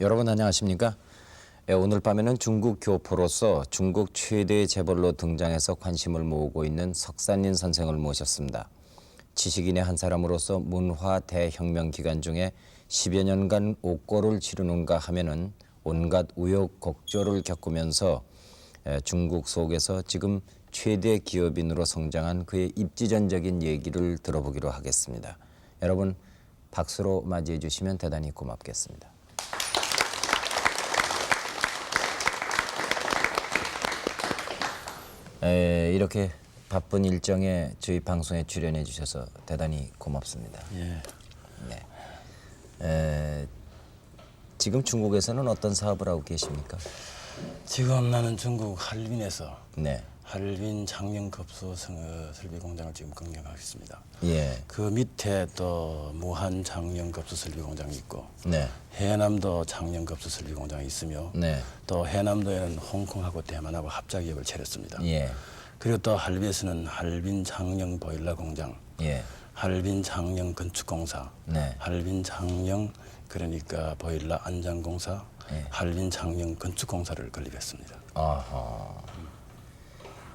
여러분 안녕하십니까? 오늘 밤에는 중국 교포로서 중국 최대의 재벌로 등장해서 관심을 모으고 있는 석산인 선생을 모셨습니다. 지식인의 한 사람으로서 문화 대혁명 기간 중에 10여 년간 옥고를 치르는가 하면은 온갖 우여곡절을 겪으면서 중국 속에서 지금 최대 기업인으로 성장한 그의 입지전적인 얘기를 들어보기로 하겠습니다. 여러분 박수로 맞이해 주시면 대단히 고맙겠습니다. 이렇게 바쁜 일정에 저희 방송에 출연해 주셔서 대단히 고맙습니다. 예. 네. 지금 중국에서는 어떤 사업을 하고 계십니까? 지금 나는 중국 할빈에서 네. 할빈 장영급수 설비 공장을 지금 경영하고 있습니다. 예. 그 밑에 또 무한 장영급수 설비 공장이 있고, 네. 해남도 장영급수 설비 공장이 있으며, 네. 또 해남도에는 홍콩하고 대만하고 합작기업을 차렸습니다. 예. 그리고 또 할빈에서는 할빈 장영 보일러 공장, 예. 할빈 장영 건축공사, 네. 할빈 장영 그러니까 보일러 안장공사, 예. 할빈 장영 건축공사를 건립했습니다. 아하.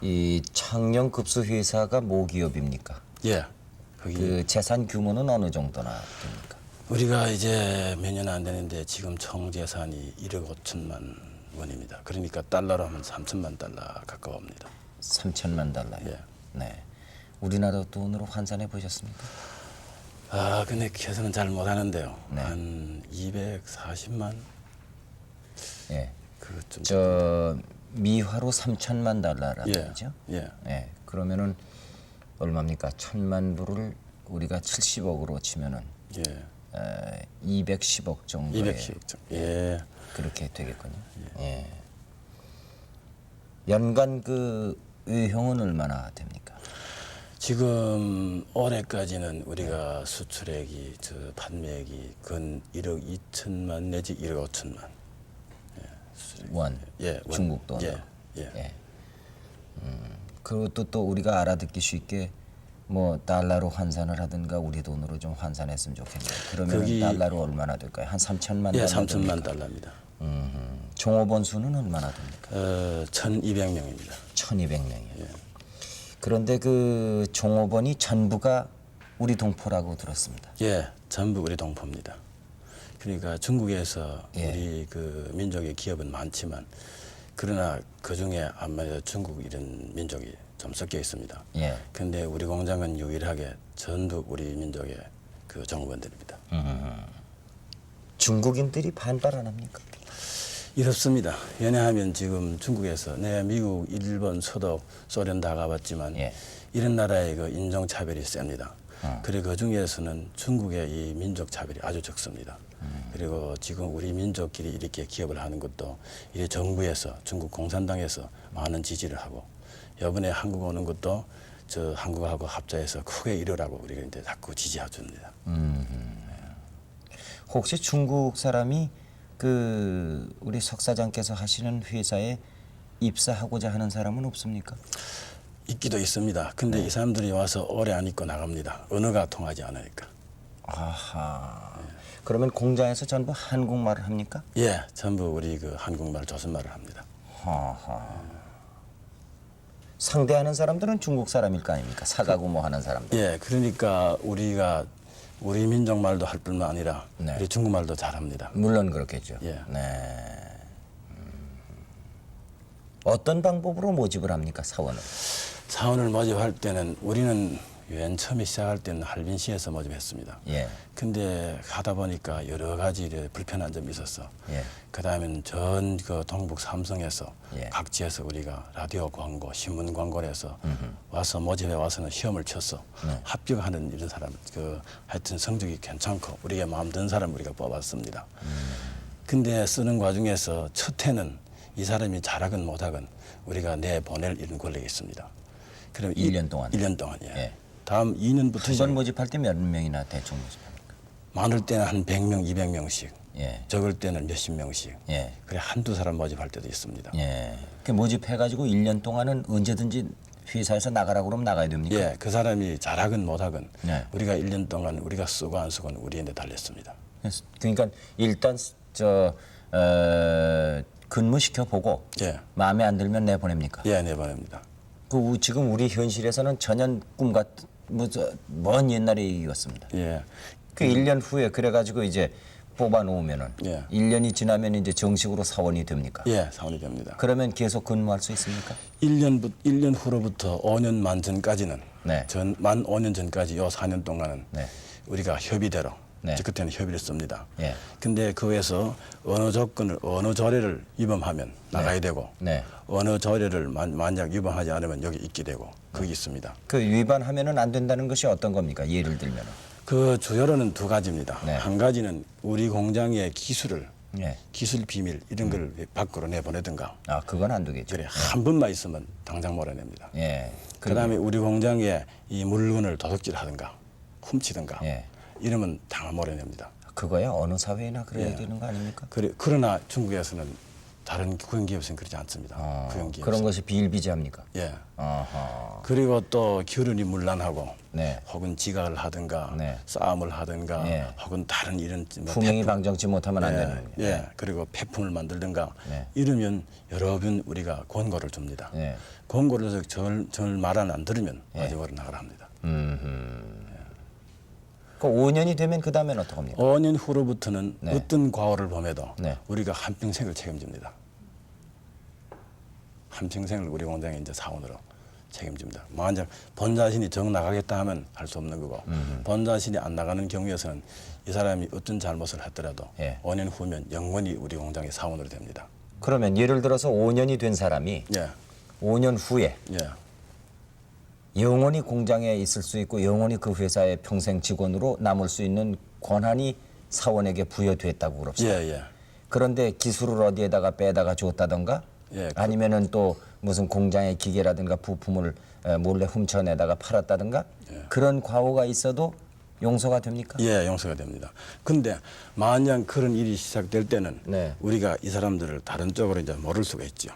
이 창녕급수 회사가 모기업입니까? 예, 거기 그 재산 규모는 어느 정도나 됩니까? 우리가 이제 몇 년 안 되는데 지금 총 재산이 1억 5천만 원입니다. 그러니까 달러로 하면 3천만 달러 가까워옵니다. 3천만 달러요. 예. 네. 우리나라 돈으로 환산해 보셨습니까? 아, 근데 계산은 잘 못하는데요. 네. 한 240만 예. 그쯤. 저 미화로 3천만 달러라는 예. 거죠? 예. 예. 그러면은 얼마입니까? 1,000만 불을 우리가 70억으로 치면은 예. 210억 정도에 210억 정도. 예. 그렇게 되겠군요. 예. 연간 그 의형은 얼마나 됩니까? 지금 올해까지는 우리가 수출액이 판매액이 근 1억 2천만 내지 1억 5천만. 원. 예, 중국 돈으로. 예, 예. 예. 그것도 또 우리가 알아듣기 쉽게 뭐 달러로 환산을 하든가 우리 돈으로 좀 환산했으면 좋겠네요. 그러면 거기- 달러로 얼마나 될까요? 한 3천만 예, 달러 3천만 됩니까? 달러입니다. 종업원 수는 얼마나 됩니까? 1,200명입니다. 1,200명이요. 그런데 그 종업원이 전부가 우리 동포라고 들었습니다. 예, 전부 우리 동포입니다. 그러니까 중국에서 예. 우리 그 민족의 기업은 많지만 그러나 그 중에 아무래도 중국 이런 민족이 좀 섞여 있습니다. 예. 근데 우리 공장은 유일하게 전부 우리 민족의 그 종업원들입니다. 중국인들이 반발 안 합니까? 이렇습니다. 왜냐하면 지금 중국에서 내 미국, 일본, 서독, 소련 다 가봤지만 예. 이런 나라의 그 인종차별이 셉니다. 그리고 그 중에서는 중국의 이 민족차별이 아주 적습니다. 그리고 지금 우리 민족끼리 이렇게 기업을 하는 것도 이 정부에서 중국 공산당에서 많은 지지를 하고 이번에 한국 오는 것도 저 한국하고 합작해서 크게 이루라고 우리가 이제 자꾸 지지해 줍니다. 혹시 중국 사람이 그 우리 석 사장께서 하시는 회사에 입사하고자 하는 사람은 없습니까? 있기도 있습니다. 근데 이 사람들이 와서 오래 안 있고 나갑니다. 언어가 통하지 않으니까. 아하. 그러면 공장에서 전부 한국말을 합니까? 예, 전부 우리 그 한국말, 조선말을 합니다. 하하. 상대하는 사람들은 중국 사람일 거 아닙니까? 사가고 뭐 하는 사람들. 예, 그러니까 우리가 우리 민족 말도 할 뿐만 아니라 네. 우리 중국말도 잘합니다. 물론 그렇겠죠. 예. 네. 어떤 방법으로 모집을 합니까, 사원을? 사원을 모집할 때는 우리는 맨 처음에 시작할 때는 할빈시에서 모집했습니다. 예. 근데 하다 보니까 여러 가지 이래 불편한 점이 있었어. 예. 그다음엔 전 그 동북 삼성에서 예. 각지에서 우리가 라디오 광고, 신문 광고를 해서 와서 모집해 와서는 시험을 쳤어. 네. 합격하는 이런 사람, 그 하여튼 성적이 괜찮고 우리가 마음 드는 사람 우리가 뽑았습니다. 근데 쓰는 과정에서 첫 해는 이 사람이 잘하건 못하건 우리가 내보낼 이런 권리가 있습니다. 그럼 1년 동안? 1년 동안, 예. 예. 다음 2년부터 한 번 모집할 때 몇 명이나 대충 모집합니까? 많을 때는 한 100명, 200명씩, 예. 적을 때는 몇십 명씩. 예. 그래 한두 사람 모집할 때도 있습니다. 예. 그 모집해가지고 1년 동안은 언제든지 회사에서 나가라고 그러면 나가야 됩니까? 예, 그 사람이 잘하건 못하건 네. 우리가 1년 동안 우리가 쓰고 안 쓰고는 우리한테 달렸습니다. 그러니까 일단 저 근무시켜 보고 예. 마음에 안 들면 내보냅니까? 예, 내보냅니다. 지금 우리 현실에서는 전혀 꿈 같은 먼 옛날의 얘기였습니다. 예. 그 1년 후에 그래가지고 이제 뽑아 놓으면은 예. 1년이 지나면 이제 정식으로 사원이 됩니까? 예, 사원이 됩니다. 그러면 계속 근무할 수 있습니까? 1년 후로부터 5년 만 전까지는 네. 만 5년 전까지 요 4년 동안은 네. 우리가 협의대로 네. 이제 그때는 협의를 씁니다. 예. 근데 그 외에서 어느 조건을 어느 조례를 위반하면 나가야 되고 네. 어느 조례를 만약 위반하지 않으면 여기 있게 되고 그게 있습니다. 그 위반하면은 안 된다는 것이 어떤 겁니까? 예를 들면은. 그 주요로는 두 가지입니다. 네. 한 가지는 우리 공장의 예. 기술 비밀 이런 걸 밖으로 내보내든가. 아, 그건 안 되겠죠. 그래 한 번만 있으면 당장 몰아냅니다. 예. 그다음에 우리 공장에 이 물건을 도둑질하든가 훔치든가 예. 이러면 당장 몰아냅니다. 그거야 어느 사회나 그래야 예. 되는 거 아닙니까? 그러나 중국에서는 다른 국영기업에서는 그렇지 않습니다. 국영기업에서는. 그런 것이 비일비재합니까? 예. 아하. 그리고 또 결혼이 문란하고 네. 혹은 지각을 하든가 네. 싸움을 하든가 예. 혹은 다른 이런 뭐 품행이 폐품- 방정치 못하면 안 예, 되는 거예요. 예. 그리고 폐품을 만들든가 네. 이러면 여러 번 우리가 권고를 줍니다. 예. 권고를 해서 절 말 안 들으면 마지막으로 나가라 합니다. 그 5년이 되면 그 다음엔 어떡합니까? 5년 후로부터는 네. 어떤 과오를 범해도 네. 우리가 한평생을 책임집니다. 한평생을 우리 공장에 이제 사원으로 책임집니다. 만약 본 자신이 정 나가겠다 하면 할 수 없는 거고 본 자신이 안 나가는 경우에서는 이 사람이 어떤 잘못을 했더라도 예. 5년 후면 영원히 우리 공장의 사원으로 됩니다. 그러면 예를 들어서 5년이 된 사람이 예, 5년 후에 예, 영원히 공장에 있을 수 있고 영원히 그 회사의 평생 직원으로 남을 수 있는 권한이 사원에게 부여됐다고 그럽시다. 예, 예. 그런데 기술을 어디에다가 빼다가 줬다던가 예, 아니면은 또 무슨 공장의 기계라든가 부품을 몰래 훔쳐내다가 팔았다든가 그런 과오가 있어도 용서가 됩니까? 예, 용서가 됩니다. 근데 만약 그런 일이 시작될 때는 네. 우리가 이 사람들을 다른 쪽으로 이제 모를 수가 있죠.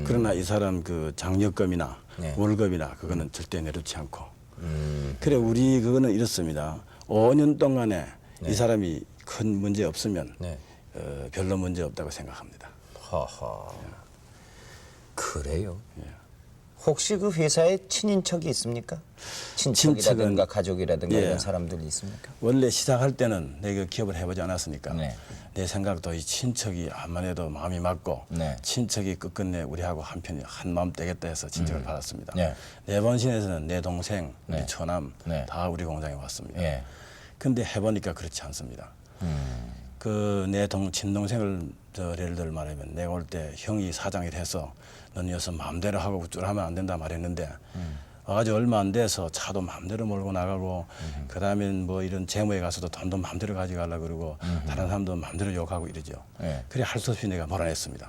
그러나 이 사람 그 장려금이나 네. 월급이나 그거는 절대 내놓지 않고. 그래 우리 그거는 이렇습니다. 5년 동안에 이 사람이 큰 문제 없으면 네. 별로 문제 없다고 생각합니다. 하하. 그래요? 혹시 그 회사에 친인척이 있습니까? 친척이라든가 가족이라든가 예. 이런 사람들이 있습니까? 원래 시작할 때는 내가 기업을 해보지 않았으니까 네. 내 생각도 이 친척이 암만 해도 마음이 맞고 네. 친척이 끝끝내 우리하고 한편이 한 마음 되겠다 해서 친척을 받았습니다. 네. 네 번신에서는 내 동생, 네. 우리 처남 네. 다 우리 공장에 왔습니다. 예. 근데 해보니까 그렇지 않습니다. 그 내 친동생을 예를 들어 말하면 내가 올 때 형이 사장이 해서 너는 여기서 마음대로 하고 쭈하면 안 된다 말했는데 아주 얼마 안 돼서 차도 마음대로 몰고 나가고 그다음에 뭐 이런 재무에 가서도 돈도 마음대로 가져가려고 그러고 다른 사람도 마음대로 욕하고 이러죠. 예. 그래 할 수 없이 내가 몰아냈습니다.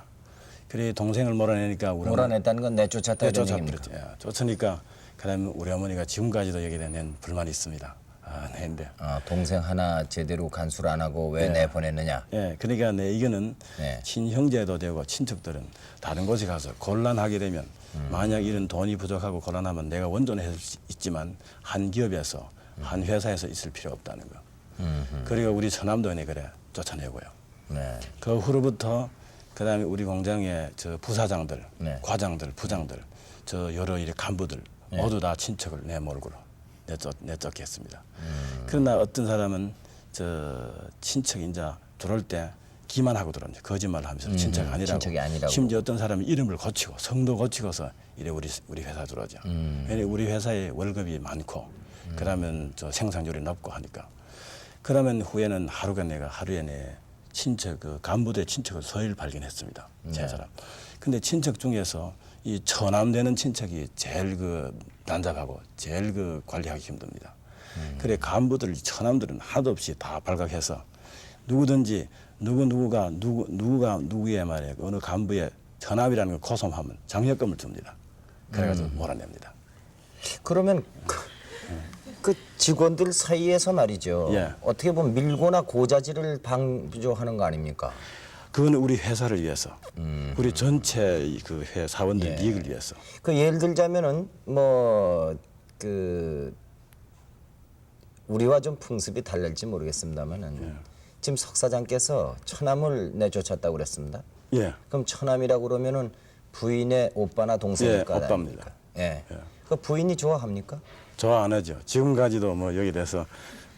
그래 동생을 몰아내니까 우리 몰아냈다는 건 내쫓았다 이런 얘기입니까? 쫓아버렸죠. 예, 쫓으니까 그다음에 우리 어머니가 지금까지도 여기에 대한 불만이 있습니다. 아, 네인데. 동생 하나 제대로 간수를 안 하고 왜 내보냈느냐? 예, 그러니까 내 이거는 네. 친형제도 되고 친척들은 다른 곳에 가서 곤란하게 되면 만약 이런 돈이 부족하고 곤란하면 내가 원존할 수 있지만 한 기업에서 한 회사에서 있을 필요 없다는 거. 그리고 우리 처남도 그래 쫓아내고요. 네. 그 후로부터 그다음에 우리 공장의 저 부사장들, 네. 과장들, 부장들, 저 여러 일 간부들 모두 다 친척을 내 몰고로 내쫓겠습니다. 그러나 어떤 사람은 저 친척 인자 들어올 때 기만하고 들어옵니다. 거짓말을 하면서 친척 아니라고. 친척이 아니라고. 심지어 어떤 사람은 이름을 고치고 성도 고치고서 이래 우리 회사 들어오죠. 왜냐 우리 회사에 월급이 많고 그러면 저 생산률이 높고 하니까. 그러면 후에는 하루에 내 친척 그 간부대 친척을 서일 발견했습니다. 제 사람. 근데 친척 중에서 이 처남 되는 친척이 제일 그 난잡하고 제일 그 관리하기 힘듭니다. 그래 간부들 처남들은 하도 없이 다 발각해서 누구든지 누구가 누구의 말에 어느 간부의 처남이라는 걸 고소하면 장려금을 줍니다. 그래가지고 몰아냅니다. 그러면 그 직원들 사이에서 말이죠. 예. 어떻게 보면 밀고나 고자질을 방조하는 거 아닙니까? 그건 우리 회사를 위해서, 우리 전체 그 사원들 이익을 위해서. 그 예를 들자면은 뭐 그 우리와 좀 풍습이 달랄지 모르겠습니다만은 지금 석 사장께서 처남을 내쫓았다고 그랬습니다. 예. 그럼 처남이라고 그러면은 부인의 오빠나 동생일까? 예, 오빠입니다. 예. 그 부인이 좋아합니까? 좋아 안 하죠. 지금까지도 뭐 여기 대해서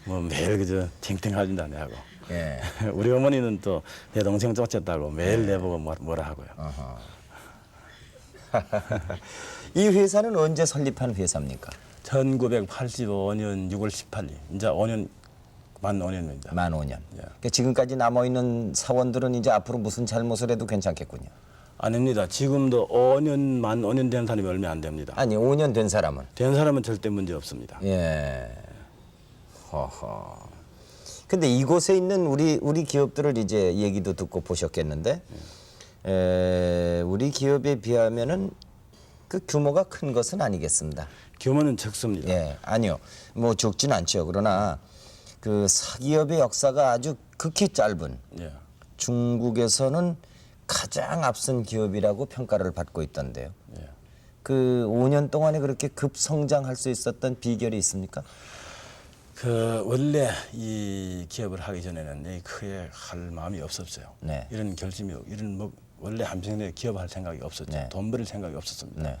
뭐 매일 그저 팅팅하진다 내하고. 예. 우리 어머니는 또 내 동생 쫓았다고 매일 내보고 뭐라 하고요. 이 회사는 언제 설립한 회사입니까? 1985년 6월 18일. 이제 5년 만 5년입니다. 만 5년. 그러니까 지금까지 남아 있는 사원들은 이제 앞으로 무슨 잘못을 해도 괜찮겠군요. 아닙니다. 지금도 5년 만 5년 된 사람이 얼마 안 됩니다. 아니 5년 된 사람은. 된 사람은 절대 문제 없습니다. 예. 허허. 근데 이곳에 있는 우리 기업들을 이제 얘기도 듣고 보셨겠는데, 우리 기업에 비하면은 그 규모가 큰 것은 아니겠습니다. 규모는 적습니다. 예, 아니요, 뭐 적진 않죠. 그러나 그 사기업의 역사가 아주 극히 짧은 예. 중국에서는 가장 앞선 기업이라고 평가를 받고 있던데요. 예. 그 5년 동안에 그렇게 급성장할 수 있었던 비결이 있습니까? 그 원래 이 기업을 하기 전에는 크게 할 마음이 없었어요. 네. 이런 결심이 이런 뭐 원래 한평생 내에 기업할 생각이 없었죠. 네. 돈 벌일 생각이 없었습니다. 네.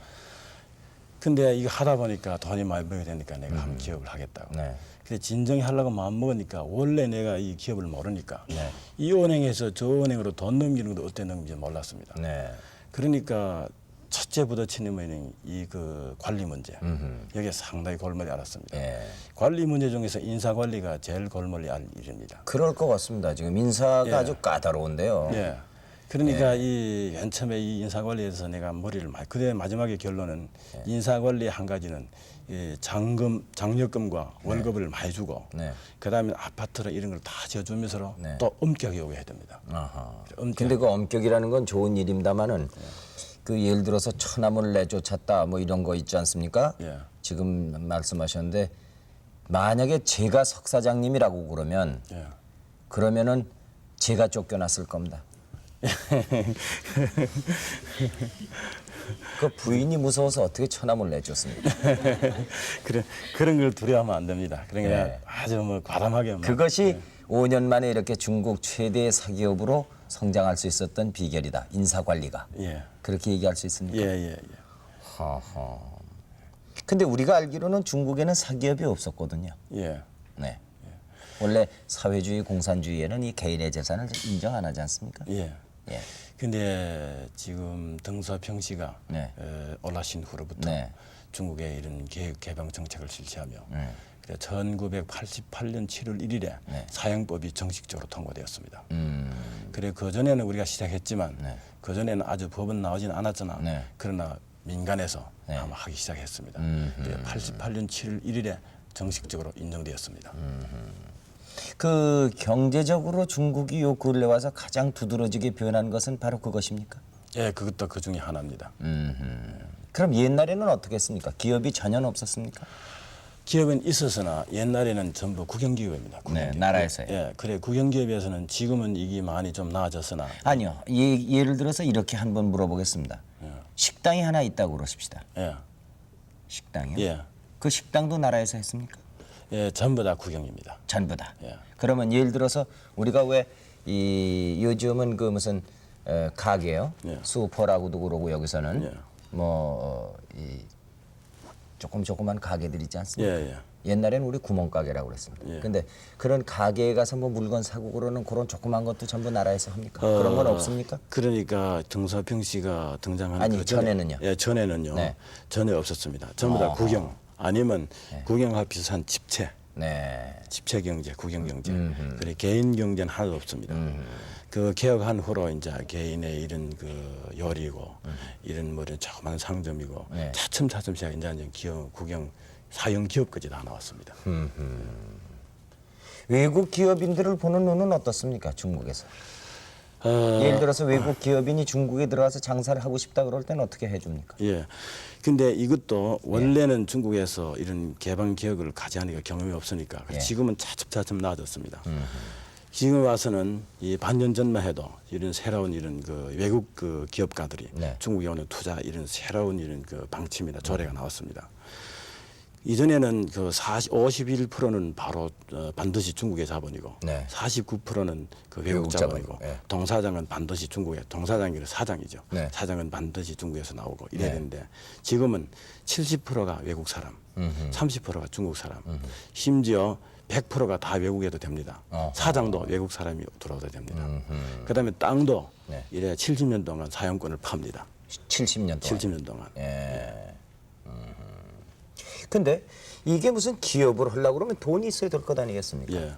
근데 이거 하다 보니까 돈이 많이 벌게 되니까 내가 한번 기업을 하겠다고. 네. 근데 진정히 하려고 마음 먹으니까 원래 내가 이 기업을 모르니까 네. 이 은행에서 저 은행으로 돈 넘기는 것도 어떻게 넘기는지 몰랐습니다. 네. 그러니까 첫째 부딪히는 이 그 관리 문제 여기에 상당히 골머리 앓았습니다. 예. 관리 문제 중에서 인사 관리가 제일 골머리 앓을 일입니다. 그럴 것 같습니다. 지금 인사가 예. 아주 까다로운데요. 예. 그러니까 이 맨 처음에 이 인사 관리에 대해서 내가 머리를 많이 그때 마지막에 결론은 인사 관리 한 가지는 이 장려금과 월급을 많이 주고 네. 그다음에 아파트나 이런 걸 다 지어주면서 네. 또 엄격하게 요구해야 됩니다. 아하. 엄격. 근데 그 엄격이라는 건 좋은 일입니다만은 그 예를 들어서 처남을 내쫓았다 뭐 이런 거 있지 않습니까? 예. 지금 말씀하셨는데 만약에 제가 석 사장님이라고 그러면 예. 그러면은 제가 쫓겨났을 겁니다. 그 부인이 무서워서 어떻게 처남을 내쫓습니까? 그런 걸 두려워하면 안 됩니다. 그러니까 예. 아주 뭐 과감하게 그것이 5년 만에 이렇게 중국 최대의 사기업으로 성장할 수 있었던 비결이다. 인사 관리가. 예. 그렇게 얘기할 수 있습니까? 예. 허허. 근데 우리가 알기로는 중국에는 사기업이 없었거든요. 예. 네. 원래 사회주의 공산주의에는 이 개인의 재산을 인정 안 하지 않습니까? 예. 예. 근데 지금 덩서평 씨가 네. 올라신 후로부터 네. 중국의 이런 개방 정책을 실시하며 1988년 7월 1일에 네. 사형법이 정식적으로 통과되었습니다. 그래 그 전에는 우리가 시작했지만 그 전에는 아주 법은 나오지는 않았잖아. 네. 그러나 민간에서 아마 하기 시작했습니다. 88년 7월 1일에 정식적으로 인정되었습니다. 그 경제적으로 중국이 요 근래 와서 가장 두드러지게 변한 것은 바로 그것입니까? 예, 그것도 그 중에 하나입니다. 그럼 옛날에는 어떻게 했습니까? 기업이 전혀 없었습니까? 기업은 있었으나 옛날에는 전부 국영기업입니다. 국영기업. 나라에서요. 예, 그래 국영기업에서는 지금은 이게 많이 좀 나아졌으나 아니요. 예를 들어서 이렇게 한번 물어보겠습니다. 식당이 하나 있다고 그러십시다. 예, 식당이요? 예, 그 식당도 나라에서 했습니까? 예, 전부 다 국영입니다. 전부 다. 예. 그러면 예를 들어서 우리가 왜 이 요즘은 그 무슨 가게요, 예. 슈퍼라고도 그러고 여기서는 예. 이 조그만 가게들 있지 않습니까? 예, 예. 옛날에는 우리 구멍가게라고 그랬습니다. 예. 근데 그런 가게에 가서 뭐 물건 사고 그러는 그런 조그만 것도 전부 나라에서 합니까? 그런 건 없습니까? 그러니까 덩서평 씨가 등장한 아니, 그 전에- 전에는요? 예, 전에는요. 네. 전혀 없었습니다. 전부 다 국영 아니면 국영과 비슷한 집체. 네. 집체 경제, 국영 경제. 그래 개인 경제는 하나도 없습니다. 그 개혁한 후로 이제 개인의 이런 그 요리고 이런 뭐 이런 조그만 상점이고 네. 차츰 시작 이제 기업, 국영, 사형 기업까지 다 나왔습니다. 외국 기업인들을 보는 눈은 어떻습니까? 중국에서. 예를 들어서 외국 기업인이 중국에 들어가서 장사를 하고 싶다 그럴 때는 어떻게 해줍니까? 예. 근데 이것도 원래는 중국에서 이런 개방 기업을 가지하니까 경험이 없으니까 예. 지금은 차츰 나아졌습니다. 지금 와서는 이 반년 전만 해도 이런 새로운 이런 그 외국 그 기업가들이 네. 중국에 오는 투자 이런 새로운 이런 그 방침이나 조례가 나왔습니다. 이전에는 그 51%는 바로 반드시 중국의 자본이고 네. 49%는 그 외국 외국 자본이고 자본, 예. 동사장은 반드시 중국의 동사장이 사장이죠. 네. 사장은 반드시 중국에서 나오고 이래야 네. 되는데 지금은 70%가 외국 사람, 30%가 중국 사람, 심지어 100%가 다 외국에도 됩니다. 어허. 사장도 외국 사람이 들어오도 됩니다. 그다음에 땅도 네. 이래 70년 동안 사용권을 팝니다. 70년 동안. 70년 동안. 예. 근데 이게 무슨 기업을 하려고 그러면 돈이 있어야 될 것 아니겠습니까?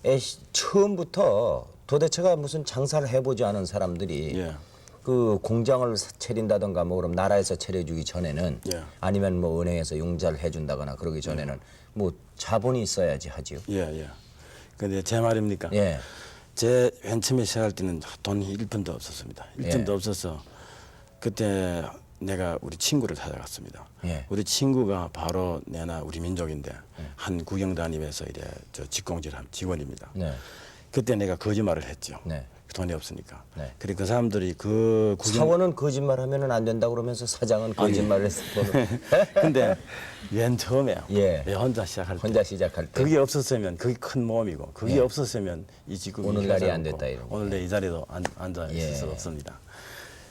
예. 처음부터 도대체가 무슨 장사를 해보지 않은 사람들이 예. 그 공장을 차린다든가 뭐 그럼 나라에서 차려주기 전에는 예. 아니면 뭐 은행에서 융자를 해준다거나 그러기 전에는 뭐 자본이 있어야지 하지요. 예, 예. 근데 제 말입니까? 예. 제 맨 처음에 시작할 때는 돈이 1푼도 없었습니다. 1푼도 예. 없어서 그때 내가 우리 친구를 찾아갔습니다. 예. 우리 친구가 바로 내나 우리 민족인데 한 국영단위에서 이래 저 직공질한 직원입니다. 네. 그때 내가 거짓말을 했죠. 네. 돈이 없으니까. 네. 그리고 그 사람들이 그 사원은 거짓말하면은 안 된다 그러면서 사장은 거짓말을 해서 돈을 근데 맨 처음에 예. 혼자 시작할 때 혼자 시작할 때 그게 없었으면 그게 큰 모험이고 그게 예. 없었으면 이 지금 오늘날이 안 됐다 이런 거. 오늘 내 이 자리도 앉아 있을 예. 수 없습니다.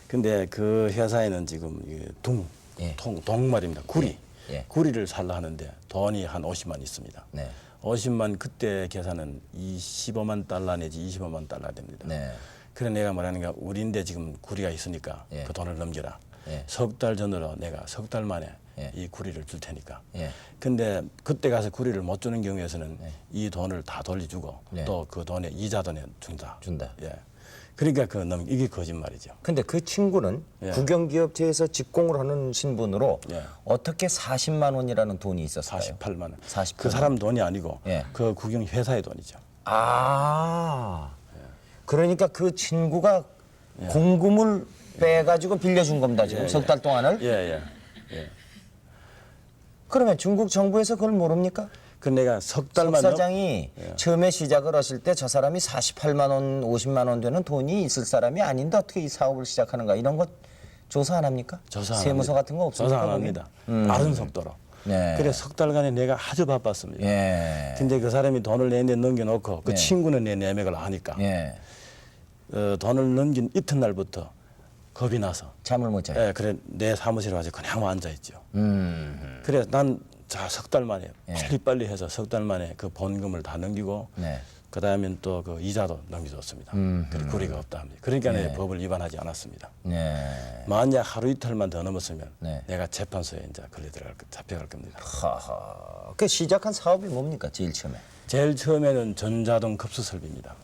근데 그 회사에는 지금 이게 예. 동말입니다. 구리. 예. 구리를 살라 하는데 돈이 한 50만 있습니다. 네. 50만 그때 계산은 25만 달러 내지 25만 달러 됩니다. 네. 그래 내가 말하는가 우리인데 지금 구리가 있으니까 예. 그 돈을 넘겨라. 예. 석 달 전으로 내가 석 달 만에 예. 이 구리를 줄 테니까. 예. 근데 그때 가서 구리를 못 주는 경우에서는 이 돈을 다 돌려주고 네. 또 그 돈에 이자도 준다. 준다. 예. 그러니까 이게 거짓말이죠. 근데 그 친구는 예. 국영기업체에서 직공을 하는 신분으로 예. 어떻게 40만 원이라는 돈이 있었어요? 48만 원. 48만 그 사람 돈이 아니고 예. 그 국영 회사의 돈이죠. 아, 그러니까 그 친구가 공금을 빼가지고 빌려준 겁니다 지금 예, 석 달 동안을. 예. 그러면 중국 정부에서 그걸 모릅니까? 그 내가 석 달만 석 사장이 처음에 시작을 하실 때 저 사람이 48만 원, 50만 원 되는 돈이 있을 사람이 아닌데 어떻게 이 사업을 시작하는가 이런 거 조사 안 합니까? 조사 안 세무서 합니다. 같은 거 없습니까? 조사 안 거기? 합니다. 빠른 속도로. 네. 그래 석 달간에 내가 아주 바빴습니다. 예. 근데 그 사람이 돈을 내내 넘겨놓고 그 예. 친구는 내 내맥을 아니까 예. 돈을 넘긴 이튿날부터 겁이 나서 잠을 못 자요. 예, 그래 내 사무실에 와서 그냥 앉아 있죠. 그래 난 자 석 달 만에 빨리 해서 석 달 만에 그 본금을 다 넘기고 네. 그다음엔 또 그 이자도 넘겨줬습니다. 그래 구리가 없다 합니다. 그러니까 내 법을 위반하지 않았습니다. 네. 만약 하루 이틀만 더 넘었으면 네. 내가 재판소에 이제 잡혀갈 겁니다. 하하. 그 시작한 사업이 뭡니까 제일 처음에? 제일 처음에는 전자동 급수 설비입니다.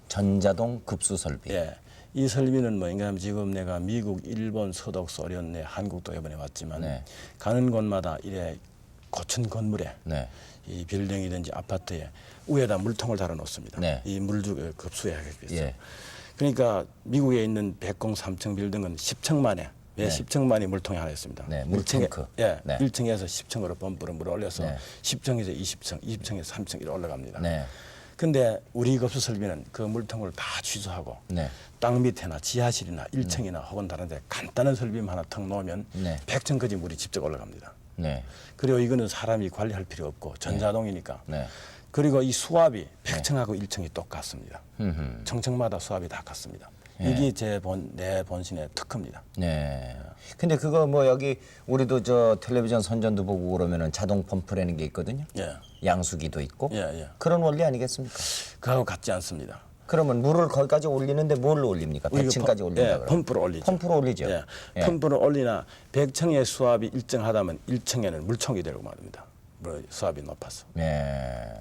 전자동 급수 설비. 예. 이 설비는 뭐인가 하면 지금 내가 미국, 일본, 서독, 소련, 한국도 이번에 왔지만 네. 가는 곳마다 이래 고층 건물에 네. 이 빌딩이든지 아파트에 위에다 물통을 달아 놓습니다. 네. 이 물주 급수에 하기 위해서. 예. 그러니까 미국에 있는 103층 빌딩은 10층 만에 매 10층 만에 물통이 하나 있습니다. 네, 1층에, 물탱크. 예, 네. 1층에서 10층으로 펌프로 물을 올려서 네. 10층에서 20층, 20층에서 3층 이렇게 올라갑니다. 네. 근데 우리 급수 설비는 그 물통을 다 취소하고 네. 땅 밑에나 지하실이나 1층이나 혹은 다른 데 간단한 설비만 하나 턱 놓으면 네. 100층까지 물이 직접 올라갑니다. 네. 그리고 이거는 사람이 관리할 필요 없고 전자동이니까. 네. 그리고 이 수압이 100층하고 1층이 똑같습니다. 층층마다 수압이 다 같습니다. 이게 내 본신의 특허입니다. 네. 근데 그거 뭐 여기 우리도 저 텔레비전 선전도 보고 그러면은 자동 펌프라는 게 있거든요. 예, 양수기도 있고. 예. 그런 원리 아니겠습니까? 그하고 같지 않습니다. 그러면 물을 거기까지 올리는데 뭘로 올립니까? 우리가 100층까지 올린다 예, 그러면. 펌프로 올리죠. 펌프로 올리죠. 예. 예. 펌프를 올리나 100층의 수압이 일정하다면 1층에는 물총이 되고 말입니다. 수압이 높아서. 네.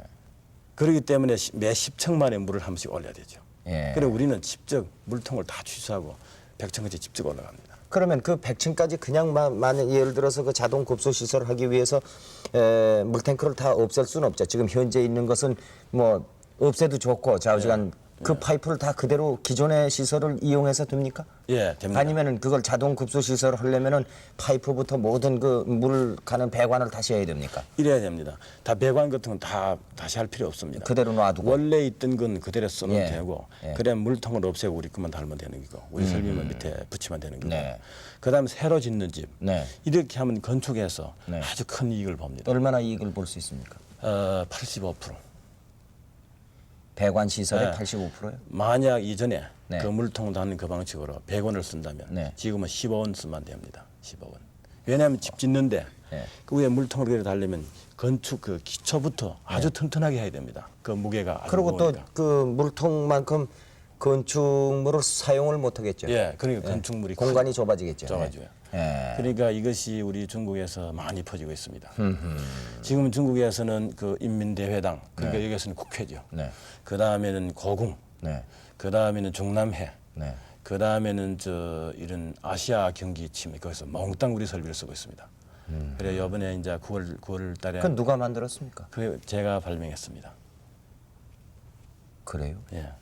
그렇기 때문에 매 10층 만에 물을 한 번씩 올려야 되죠. 예. 그리고 우리는 직접 물통을 다 취소하고 100층까지 직접 올라갑니다. 그러면 그 100층까지 그냥 만약 예를 들어서 그 자동 급수 시설을 하기 위해서 물탱크를 다 없앨 수는 없죠. 지금 현재 있는 것은 뭐 없애도 좋고 좌우지간 그 파이프를 다 그대로 기존의 시설을 이용해서 됩니까? 예, 됩니다. 아니면은 그걸 자동 급수 시설을 하려면은 파이프부터 모든 그 물 가는 배관을 다시 해야 됩니까? 이래야 됩니다. 다 배관 같은 건 다 다시 할 필요 없습니다. 그대로 놔두고. 원래 있던 건 그대로 써놓으면 예. 되고 예. 그래 물통을 없애고 우리 것만 달면 되는 거고 우리 설비만 밑에 붙이면 되는 거고 네. 그다음에 새로 짓는 집 네. 이렇게 하면 건축에서 네. 아주 큰 이익을 봅니다. 얼마나 이익을 볼 수 있습니까? 85%. 배관 시설의 네. 85%요? 만약 이전에 네. 그 물통 닫는 그 방식으로 100원을 쓴다면 네. 지금은 15원 쓰면 됩니다. 15원. 왜냐하면 집 짓는데 네. 그 위에 물통을 그래 달려면 건축 그 기초부터 아주 튼튼하게 해야 됩니다. 그 무게가 아주 그리고 또 무거우니까. 그 물통만큼 건축물을 사용을 못 하겠죠. 예, 그러니까 건축물이 공간이 좁아지겠죠. 좁아져요. 예. 그러니까 이것이 우리 중국에서 많이 퍼지고 있습니다. 지금 중국에서는 그 인민대회당, 그러니까 여기서는 국회죠. 네. 그 다음에는 고궁, 네. 그 다음에는 중남해, 네. 그 다음에는 이런 아시아 경기 침해 거기서 몽땅 우리 설비를 쓰고 있습니다. 그래 이번에 이제 9월 달에 그건 누가 만들었습니까? 그 제가 발명했습니다. 그래요? 예.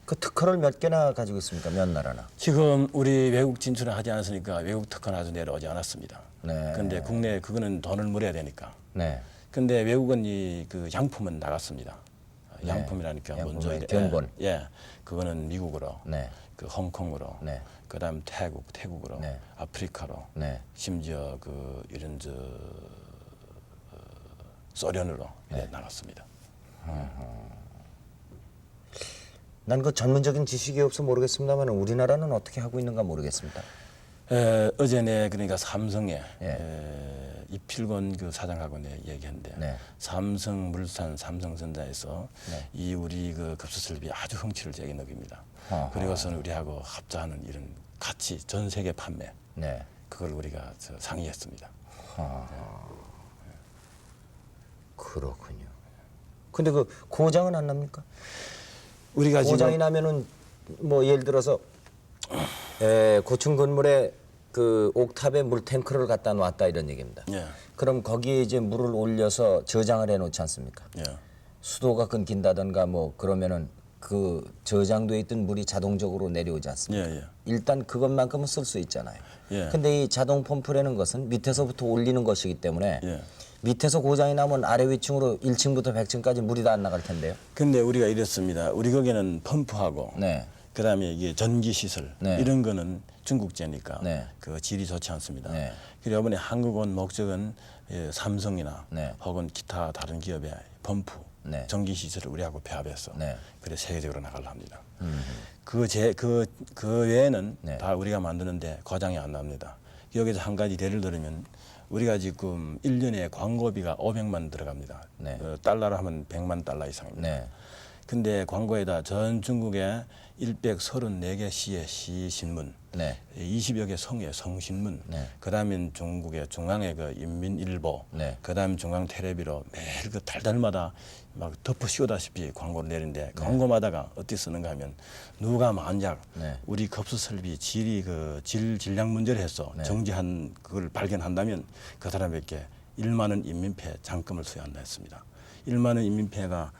그 특허를 몇 개나 가지고 있습니까? 몇 나라나? 지금 우리 외국 진출을 하지 않았으니까 외국 특허는 아주 내려오지 않았습니다. 네. 근데 국내 그거는 돈을 물어야 되니까. 네. 근데 외국은 이 그 양품은 나갔습니다. 양품이라니까 양품의 먼저 견본. 예, 그거는 미국으로, 네. 그 홍콩으로, 네. 그다음 태국으로, 네. 아프리카로, 네. 심지어 그 이런 소련으로 이렇게 나갔습니다. 난 그 전문적인 지식이 없어 모르겠습니다만 우리나라는 어떻게 하고 있는가 모르겠습니다. 어제 내 그러니까 삼성에 예. 이필곤 그 사장하고 내 얘기했는데 네. 삼성물산, 삼성전자에서 네. 이 우리 그 급수설비 아주 흥치를 제게 느낍니다. 아하. 그리고서는 우리하고 합작하는 이런 같이 전 세계 판매 네. 그걸 우리가 상의했습니다. 그렇군요. 근데 그 고장은 안 납니까? 우리가 고장이 지금 나면은 뭐 예를 들어서 고층 건물에 그 옥탑에 물 탱크를 갖다 놨다 이런 얘기입니다. 예, 그럼 거기에 이제 물을 올려서 저장을 해 놓지 않습니까? 예, 수도가 끊긴다든가 뭐 그러면은 그 저장돼 있던 물이 자동적으로 내려오지 않습니까? 예, 예. 일단 그것만큼은 쓸 수 있잖아요. 예. 근데 이 자동 펌프라는 것은 밑에서부터 올리는 것이기 때문에 예. 밑에서 고장이 나면 아래 위층으로 1층부터 100층까지 물이 다 안 나갈 텐데요. 근데 우리가 이랬습니다. 우리 거기는 펌프하고 네. 그다음에 이게 전기 시설 네. 이런 거는 중국제니까 네. 그 질이 좋지 않습니다. 네. 그래서 이번에 한국 온 목적은 삼성이나 네. 혹은 기타 다른 기업의 펌프, 네. 전기 시설을 우리하고 배합해서 네. 그래 세계적으로 나가려 합니다. 그 외에는 네. 다 우리가 만드는데 과장이 안 납니다. 여기서 한 가지 예를 들면 우리가 지금 1년에 광고비가 500만 들어갑니다. 네. 달러로 하면 100만 달러 이상입니다. 네. 근데 광고에다 전 중국의 134개 시의 시신문, 네. 20여 개 성의 성신문, 네. 그다음에 중국의 중앙의 그 인민일보, 네. 그다음 중앙 텔레비로 매일 그 달달마다 막 덮어 씌우다시피 광고를 내는데 네. 광고마다가 어떻게 쓰는가 하면 누가 만약 네. 우리 급수 설비 질이 그 질량 문제를 해서 네. 정지한 그걸 발견한다면 그 사람에게 1만 원 인민폐 장금을 수여한다 했습니다. 1만 원 인민폐가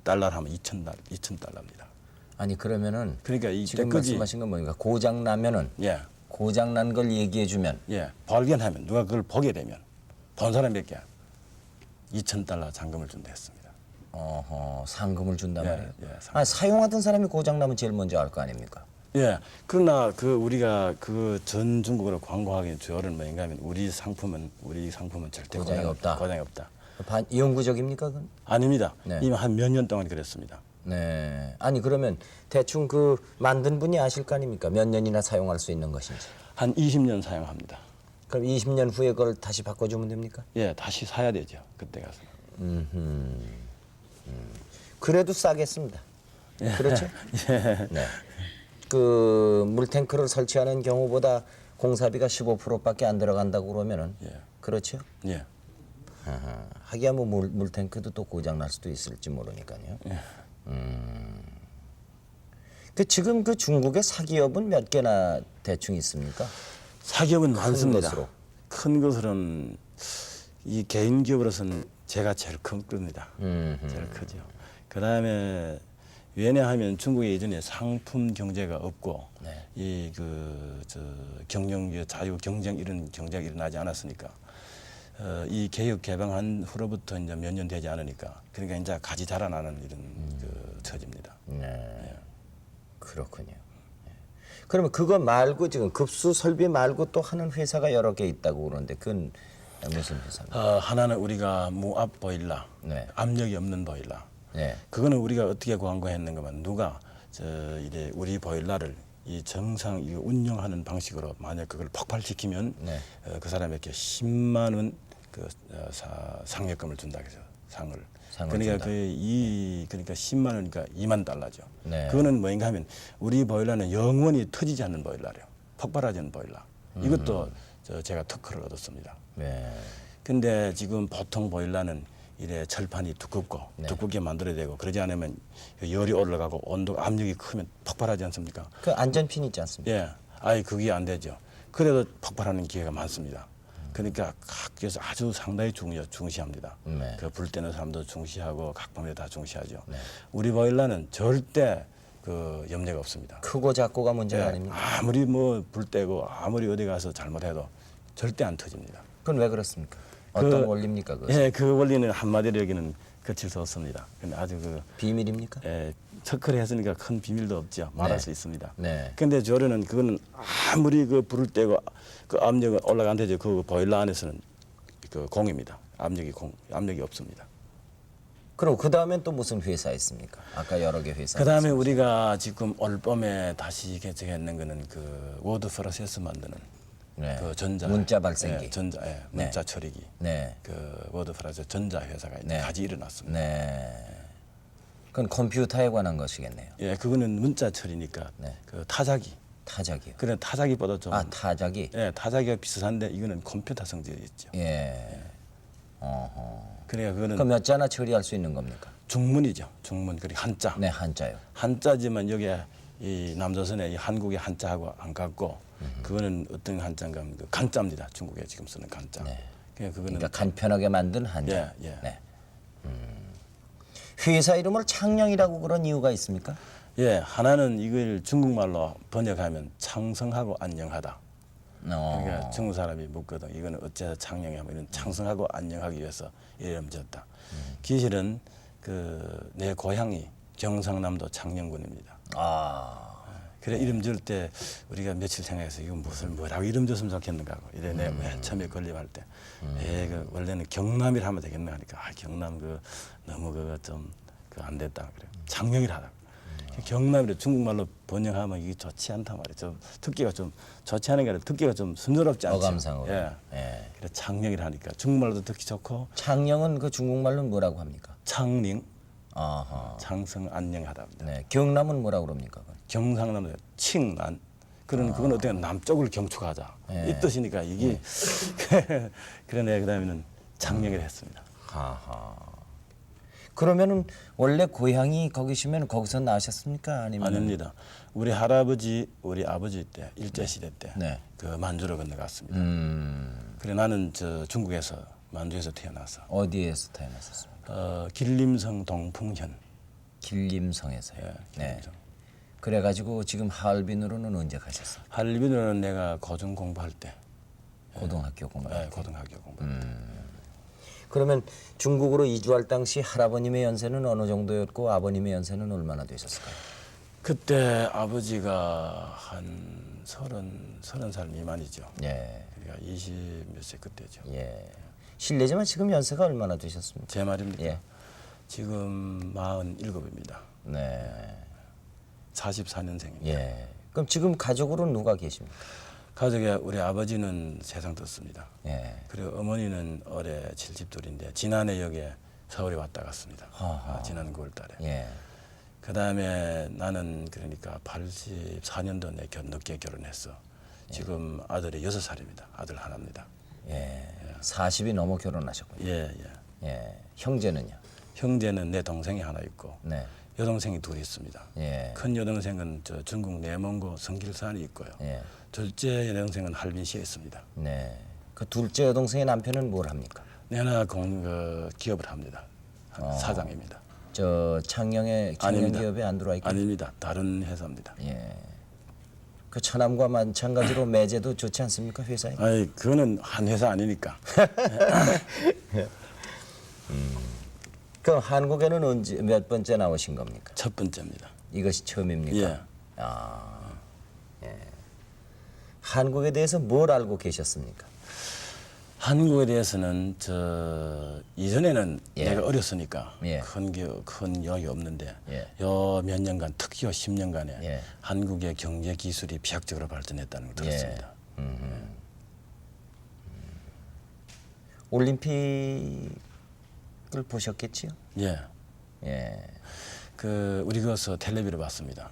달러로 하면 2,000달러입니다. 아니 그러면은 그러니까 지금 이때까지 말씀하신 건 뭡니까? 고장 나면은 예, 고장 난 걸 얘기해 주면 예, 발견하면 누가 그걸 보게 되면 본 사람에게 2,000달러 장금을 준다 했습니다. 상금을 준단 예, 말이에요. 예, 상금. 아니, 사용하던 사람이 고장 나면 제일 먼저 알 거 아닙니까? 예, 그러나 그 우리가 그 전 중국으로 광고하기 주요는 뭐인가 하면 우리 상품은 절대 고장이 없다. 고장이 없다. 영구적입니까 그건? 아닙니다. 네. 이미 한 몇 년 동안 그랬습니다. 네. 아니 그러면 대충 그 만든 분이 아실 거 아닙니까? 몇 년이나 사용할 수 있는 것인지. 한 20년 사용합니다. 그럼 20년 후에 그걸 다시 바꿔주면 됩니까? 예, 다시 사야 되죠. 그때 가서. 그래도 싸겠습니다. 그렇죠? 예. 네. 그 물탱크를 설치하는 경우보다 공사비가 15%밖에 안 들어간다고 그러면은 예. 그렇죠? 예. 하기야 뭐 물탱크도 또 고장 날 수도 있을지 모르니까요. 예. 그 지금 그 중국의 사기업은 몇 개나 대충 있습니까? 사기업은 많습니다. 것으로. 큰 것으로는 이 개인 기업으로서는 제가 제일 큽니다. 제일 크죠. 그 다음에 왜냐하면 중국에 예전에 상품 경제가 없고 네. 이 경영 자유 경쟁 이런 경쟁이 일어나지 않았으니까 이 개혁 개방한 후로부터 이제 몇 년 되지 않으니까 그러니까 이제 가지 자라나는 이런 그 처지입니다. 네. 그렇군요. 네. 그러면 그거 말고 지금 급수 설비 말고 또 하는 회사가 여러 개 있다고 그러는데 그건 무슨 회사입니까? 하나는 우리가 무압 보일러, 네. 압력이 없는 보일러. 네. 그거는 우리가 어떻게 광고했는가면 누가 이제 우리 보일러를 이 정상 이 운영하는 방식으로 만약 그걸 폭발시키면 네. 그 사람에게 10만 원 상여금을 준다 그래서 상을 그러니까 준다. 그러니까 10만 원이니까 2만 달러죠. 네. 그거는 뭐인가 하면 우리 보일러는 영원히 터지지 않는 보일러래요. 폭발하지 않는 보일러. 이것도 제가 특허를 얻었습니다. 네. 근데 지금 보통 보일러는 이래 철판이 두껍고 네. 두껍게 만들어야 되고 그러지 않으면 열이 올라가고 온도 압력이 크면 폭발하지 않습니까? 그 안전핀 있지 않습니까? 예, 아예 그게 안 되죠. 그래도 폭발하는 기회가 많습니다. 그러니까 각에서 아주 상당히 중시합니다. 네. 그 불 때는 사람도 중시하고 각 범위 다 중시하죠. 네. 우리 보일러는 절대 그 염려가 없습니다. 크고 작고가 문제가 예, 아닙니다. 아무리 뭐 불 때고 아무리 어디 가서 잘못해도 절대 안 터집니다. 그건 왜 그렇습니까? 어떤 원리입니까? 그것은? 예, 그 원리는 한마디로 여기는 거칠 수 없습니다. 근데 아주 비밀입니까? 특허를 했으니까 큰 비밀도 없죠. 말할 네. 수 있습니다. 네. 근데 저는 그거는 아무리 그 불을 떼고 그 압력이 올라간대죠. 그 보일러 안에서는 그 공입니다. 압력이 없습니다. 그럼 그 다음엔 또 무슨 회사 있습니까? 아까 여러 개 회사. 그 다음에 우리가 지금 올 봄에 다시 개척했는 거는 그 워드 프로세스 만드는 네. 그 전자 문자 발생기. 문자 처리기. 네. 그 워드 프로세스 전자 회사가 네. 같이 일어났습니다. 네. 그건 컴퓨터에 관한 것이겠네요. 예, 그거는 문자 처리니까 네. 그 타자기. 타자기요. 그래 타자기보다 좀 타자기. 예, 타자기가 비슷한데 이거는 컴퓨터 성질이 있죠. 예. 어허. 그러니까 그거는 그럼 몇 자나 처리할 수 있는 겁니까? 중문이죠. 중문 그리고 한자. 네, 한자요. 한자지만 여기에 이 남조선의 이 한국의 한자하고 안 같고 그거는 어떤 한자인가 하면 그 간자입니다. 중국에 지금 쓰는 간자. 네. 그러니까 그거는 그러니까 간편하게 만든 한자. 예, 예. 네. 회사 이름을 창녕이라고 그런 이유가 있습니까? 예, 하나는 이걸 중국말로 번역하면 창성하고 안녕하다. 그러니까 중국 사람이 묻거든. 이거는 어째서 창녕이 하면 이런 창성하고 안녕하기 위해서 이름 지었다. 기실은 그 내 고향이 경상남도 창녕군입니다. 그래 이름 지을 때 우리가 며칠 생각해서 이거 뭐라고 이름 줬으면 좋겠는가 하고 이래 내가 맨 처음에 건립할 때 그 원래는 경남이라 하면 되겠네 하니까 경남 그 너무 그거 좀 안 됐다 그래. 창녕이라 하다. 경남이라 중국말로 번역하면 이게 좋지 않단 말이죠. 듣기가 좀 좋지 않은 게 아니라 듣기가 좀 순조롭지 않죠. 어감상으로. 예. 예. 그래 창녕이라 하니까 중국말로도 듣기 좋고 창녕은 그 중국말로는 뭐라고 합니까? 창寧, 아하. 창성 안녕하다. 네. 경남은 뭐라고 그럽니까? 경상남도 칭난. 그건 어떻게 남쪽을 경축하자 예. 이 뜻이니까 이게 그래 내가 그다음에는 창녕이라 했습니다. 하하. 그러면은 원래 고향이 거기시면 거기서 나셨습니까? 아니면 아닙니다. 우리 할아버지, 우리 아버지 때 일제 시대 때 네. 그 만주로 건너갔습니다. 그래 나는 저 중국에서 만주에서 태어나서 어디에서 태어나셨습니까? 길림성 동풍현. 길림성에서요. 예, 네. 길림성. 그래가지고 지금 하얼빈으로는 언제 가셨어요? 할빈으로는 내가 고중 공부할 때, 고등학교 공부. 고등학교 공부. 그러면 중국으로 이주할 당시 할아버님의 연세는 어느 정도였고 아버님의 연세는 얼마나 되셨을까요? 그때 아버지가 한 30살 미만이죠. 예. 그러니까 20몇 세 그때죠. 예. 실례지만 지금 연세가 얼마나 되셨습니까? 제 말입니까? 예. 지금 47입니다. 네. 44년생입니다. 예. 그럼 지금 가족으로는 누가 계십니까? 가족에 우리 아버지는 세상 떴습니다. 예. 그리고 어머니는 올해 70돌인데 지난해 여기에 서울에 왔다 갔습니다. 지난 9월 달에. 예. 그 다음에 나는 그러니까 84년도 내 늦게 결혼했어. 지금 아들이 6살입니다. 아들 하나입니다. 예. 40이 넘어 결혼하셨군요. 예, 예. 예. 형제는요? 형제는 내 동생이 하나 있고 네. 여동생이 둘이 있습니다. 예. 큰 여동생은 저 중국 내몽고 성길산에 있고요. 예. 둘째 여동생은 할빈시에 있습니다. 네. 그 둘째 여동생의 남편은 뭘 합니까? 내나 기업을 합니다. 사장입니다. 저 창녕의 창녕 아닙니다. 기업에 안 들어와 있고. 아닙니다. 다른 회사입니다. 예. 그 천암과 마찬가지로 매제도 좋지 않습니까 회사에? 아이 그거는 한 회사 아니니까. 그럼 한국에는 언제 몇 번째 나오신 겁니까? 첫 번째입니다. 이것이 처음입니까? 예. 예. 한국에 대해서 뭘 알고 계셨습니까? 한국에 대해서는 저 이전에는 예. 내가 어렸으니까 예. 큰 영향이 없는데 예. 요 몇 년간 특히 요 10년간에 예. 한국의 경제 기술이飛躍적으로 발전했다는 걸 들었습니다. 올림픽을 보셨겠지요? 예. 예. 우리 거기서 텔레비를 봤습니다.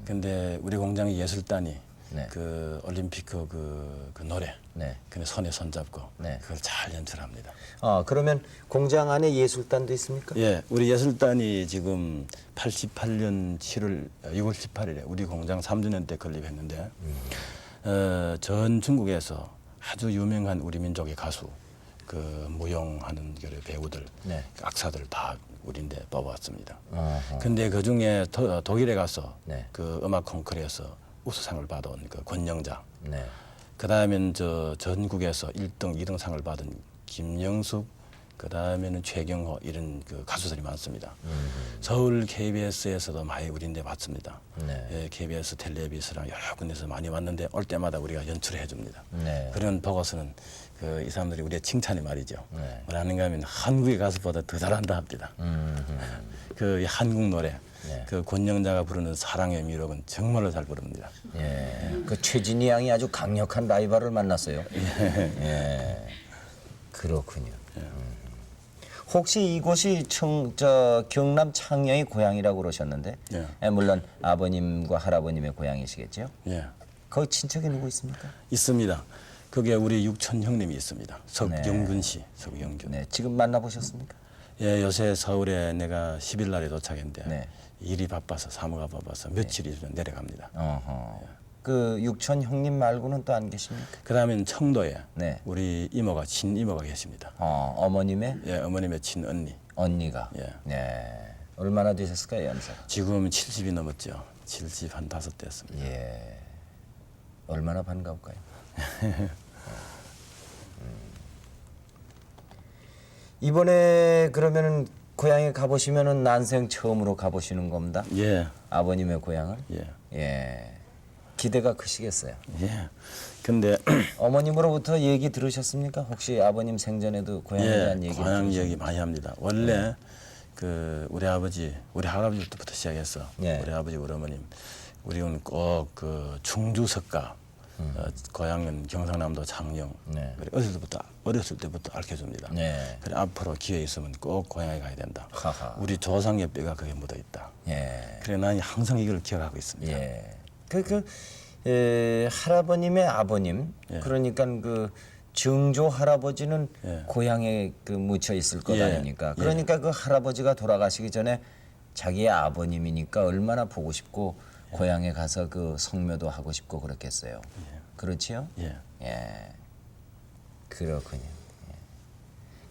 근데 우리 공장의 예술단이 네. 그 올림픽 그 노래 네. 근데 손에 손 잡고 네. 그걸 잘 연출합니다. 그러면 공장 안에 예술단도 있습니까? 예, 우리 예술단이 지금 88년 6월 18일에 우리 공장 3주년 때 건립했는데 전 중국에서 아주 유명한 우리 민족의 가수 그 무용하는 배우들, 네. 악사들 다 우리인데 뽑아왔습니다. 어허. 근데 그 중에 독일에 가서 네. 그 음악 콩쿠르에서 우수상을 받아온 그 권영자. 네. 그 다음에는 저 전국에서 1등, 2등 상을 받은 김영숙, 그 다음에는 최경호 이런 그 가수들이 많습니다. 서울 KBS에서도 많이 우리인데 봤습니다. 네. 예, KBS 텔레비전이랑 여러 군데서 많이 왔는데 올 때마다 우리가 연출을 해줍니다. 네. 그런 보고서는 이 사람들이 우리의 칭찬이 말이죠. 네. 뭐라는가 하면 한국의 가수보다 더 잘한다 합니다. 이 한국 노래, 네. 그 권영자가 부르는 사랑의 미록은 정말로 잘 부릅니다. 예. 그 최진희 양이 아주 강력한 라이벌을 만났어요. 예. 그렇군요. 혹시 이곳이 경남 창녕의 고향이라고 그러셨는데, 예. 물론 아버님과 할아버님의 고향이시겠죠? 예, 거기 친척이 누구 있습니까? 있습니다. 거기에 우리 육촌 형님이 있습니다. 석영균 씨, 석영균. 네, 지금 만나보셨습니까? 예, 요새 서울에 내가 10일 날에 도착했는데 네. 일이 바빠서 사무가 바빠서 며칠 있으면 내려갑니다. 어허. 그 육촌 형님 말고는 또 안 계십니까? 그다음엔 청도에 네. 우리 이모가 친이모가 계십니다. 어머님의 예, 어머님의 친언니. 언니가. 예. 네. 얼마나 되셨을까요, 연세가? 지금 70이 넘었죠. 70 한 5 됐습니다. 예. 얼마나 반가울까요? 이번에 그러면은 고향에 가보시면은 난생 처음으로 가보시는 겁니다. 예, 아버님의 고향을. 예, 예. 기대가 크시겠어요. 예. 근데 어머님으로부터 얘기 들으셨습니까? 혹시 아버님 생전에도 고향에 대한 얘기 고향 들으셨습니까? 얘기 많이 합니다. 원래 우리 아버지, 우리 할아버지부터 시작해서 예. 우리 아버지, 우리 어머님, 우리는 꼭 충주석가, 고향은 경상남도 창녕. 네. 그래 어렸을 때부터 알려줍니다. 네. 그래 앞으로 기회 있으면 꼭 고향에 가야 된다. 하하. 우리 조상의 뼈가 거기에 묻어 있다. 예. 그래 난 항상 이걸 기억하고 있습니다. 예. 할아버님의 아버님, 예. 그러니까 그 증조 할아버지는 예. 고향에 묻혀 있을 것 예. 아닙니까? 그러니까 그 할아버지가 돌아가시기 전에 자기의 아버님이니까 얼마나 보고 싶고 고향에 가서 그 성묘도 하고 싶고 그렇겠어요. 그렇지요? 예. 예. 그렇군요. 예.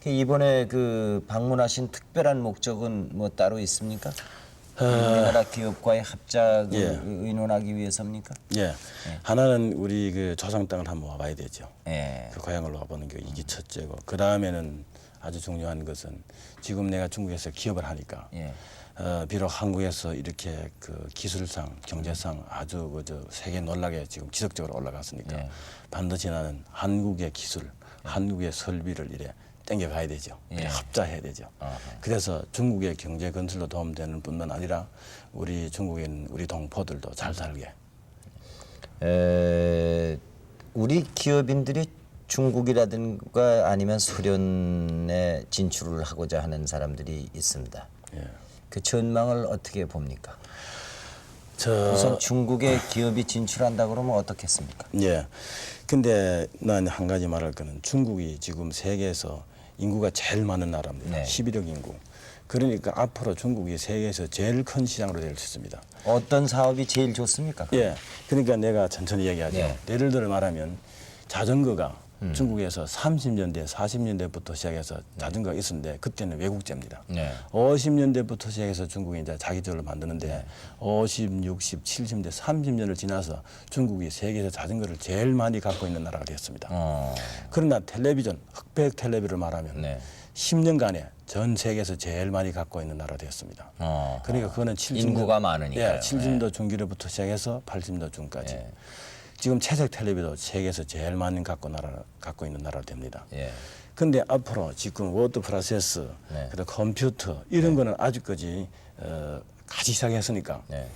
그 이번에 그 방문하신 특별한 목적은 뭐 따로 있습니까? 우리나라 기업과의 합작을 예. 의논하기 위해서입니까? 예. 하나는 우리 그 조상 땅을 한번 와봐야 되죠. 예. 그 고향을 와보는 게 이게 첫째고 그 다음에는 아주 중요한 것은 지금 내가 중국에서 기업을 하니까 예. 비록 한국에서 이렇게 그 기술상 경제상 아주 세계 놀라게 지금 지속적으로 올라갔으니까 예. 반드시 나는 한국의 기술, 한국의 설비를 이래 땡겨가야 되죠. 예. 합자해야 되죠. 그래서 중국의 경제 건설로 도움되는 뿐만 아니라 우리 중국에 있는 우리 동포들도 잘 살게. 우리 기업인들이 중국이라든가 아니면 소련에 진출을 하고자 하는 사람들이 있습니다. 예. 그 전망을 어떻게 봅니까? 저 우선 중국에 기업이 진출한다 그러면 어떻겠습니까? 예. 근데 난 한 가지 말할 거는 중국이 지금 세계에서 인구가 제일 많은 나라입니다. 네. 11억 인구. 그러니까 앞으로 중국이 세계에서 제일 큰 시장으로 될 수 있습니다. 어떤 사업이 제일 좋습니까? 예. 그러니까 내가 천천히 얘기하죠. 네. 예를 들어 말하면 자전거가 중국에서 30년대, 40년대부터 시작해서 자전거가 있었는데 그때는 외국제입니다. 네. 50년대부터 시작해서 중국이 이제 자기적으로 만드는데 50, 60, 70대, 30년을 지나서 중국이 세계에서 자전거를 제일 많이 갖고 있는 나라가 되었습니다. 그러나 텔레비전, 흑백 텔레비를 말하면 네. 10년간에 전 세계에서 제일 많이 갖고 있는 나라 되었습니다. 그러니까 그거는 70년, 인구가 많으니까요. 예, 70도 중기로부터 시작해서 80도 중까지. 지금 채색 텔레비도 세계에서 제일 많이 갖고 있는 나라가 됩니다. 예. 근데 앞으로 지금 워드 프로세스, 네. 그리고 컴퓨터 이런 거는 아직까지 가지 시작했으니까 네.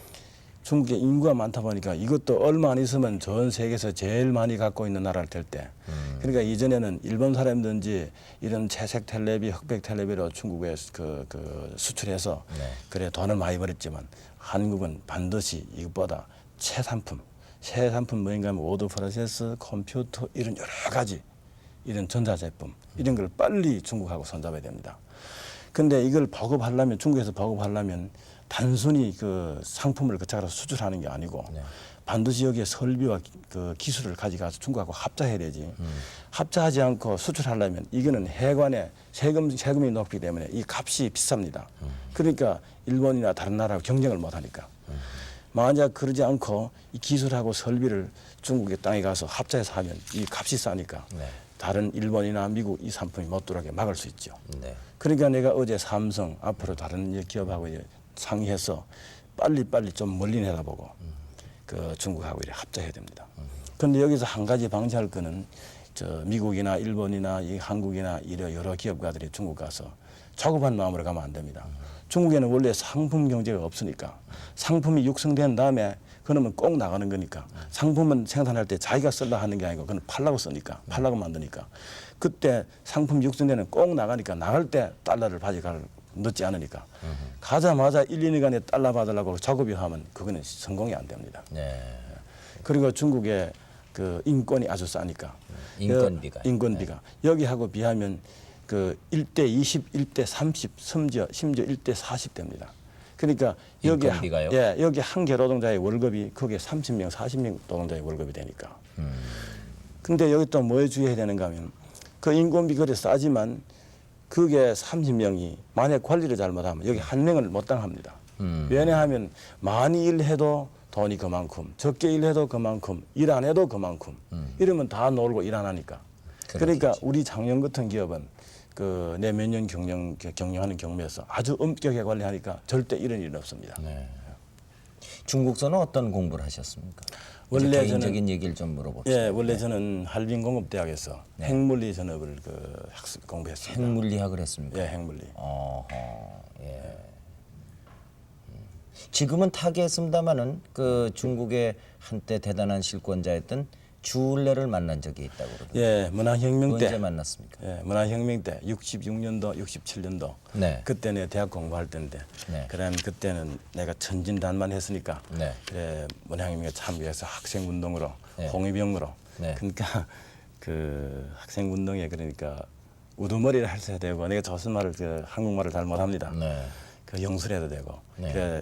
중국에 인구가 많다 보니까 이것도 얼마 안 있으면 전 세계에서 제일 많이 갖고 있는 나라를 될 때. 그러니까 이전에는 일본 사람든지 이런 채색 텔레비, 흑백 텔레비로 중국에 그 수출해서 네. 그래 돈을 많이 벌었지만 한국은 반드시 이것보다 새 상품 뭐인가 하면 워드 프로세스, 컴퓨터 이런 여러 가지 이런 전자제품 이런 걸 빨리 중국하고 손잡아야 됩니다. 근데 이걸 보급하려면 중국에서 보급하려면 단순히 그 상품을 그쪽으로 수출하는 게 아니고 반드시 여기에 설비와 그 기술을 가져가서 중국하고 합작해야 되지. 합작하지 않고 수출하려면 이거는 해관에 세금이 높기 때문에 이 값이 비쌉니다. 그러니까 일본이나 다른 나라하고 경쟁을 못 하니까. 만약 그러지 않고 이 기술하고 설비를 중국의 땅에 가서 합작해서 하면 이 값이 싸니까 다른 일본이나 미국 이 상품이 못 들어오게 막을 수 있죠. 네. 그러니까 내가 어제 삼성 앞으로 다른 기업하고 상의해서 빨리 좀 멀리 내다보고 그 중국하고 이렇게 합작해야 됩니다. 그런데 여기서 한 가지 방지할 거는 저 미국이나 일본이나 이 한국이나 이런 여러 기업가들이 중국 가서 조급한 마음으로 가면 안 됩니다. 중국에는 원래 상품 경제가 없으니까 상품이 육성된 다음에 그러면 꼭 나가는 거니까 상품은 생산할 때 자기가 쓰려 하는 게 아니고 그건 팔라고 쓰니까 팔라고 만드니까 그때 상품 육성되는 꼭 나가니까 나갈 때 달러를 가져갈 늦지 않으니까 가자마자 1, 2년간에 달러 받으려고 작업이 하면 그거는 성공이 안 됩니다. 네. 그리고 중국의 그 인건이 아주 싸니까 인건비가 여기하고 비하면 그 1대 20, 1대 30, 심지어 1대 40 됩니다. 그러니까 인건비가요? 여기 한 개 노동자의 월급이 거기에 30명, 40명 노동자의 월급이 되니까. 근데 여기 또 뭐에 주의해야 되는가 하면 그 인건비 그래 싸지만 그게 30명이 만약 관리를 잘못하면 여기 한 명을 못 당합니다. 왜냐하면 많이 일해도 돈이 그만큼, 적게 일해도 그만큼, 일 안 해도 그만큼. 이러면 다 놀고 일 안 하니까. 그러니까 우리 작년 같은 기업은 그 내 몇 년 경영하는 경험에서 아주 엄격하게 관리하니까 절대 이런 일은 없습니다. 네. 중국서는 어떤 공부를 하셨습니까? 원래 개인적인 얘기를 좀 물어봅시다. 예, 원래 저는 한빈공업대학에서 핵물리 전업을 공부했습니다. 핵물리학을 했습니까? 예, 핵물리. 예. 지금은 타계했습니다마는 그 중국의 한때 대단한 실권자였던 주울레를 만난 적이 있다고 그러던데. 예, 문화혁명 때. 언제 만났습니까? 예, 문화혁명 때 66년도, 67년도. 네. 그때 내가 대학 공부할 때인데. 네. 그럼 그때는 내가 천진단만했으니까. 네. 그래 문화혁명에 참여해서 학생운동으로, 네. 홍위병으로. 네. 그러니까 그 학생운동에 그러니까 우두머리를 할 수 되고 내가 조선말을 한국말을 잘 못합니다. 네. 그 영술해도 되고. 네. 그래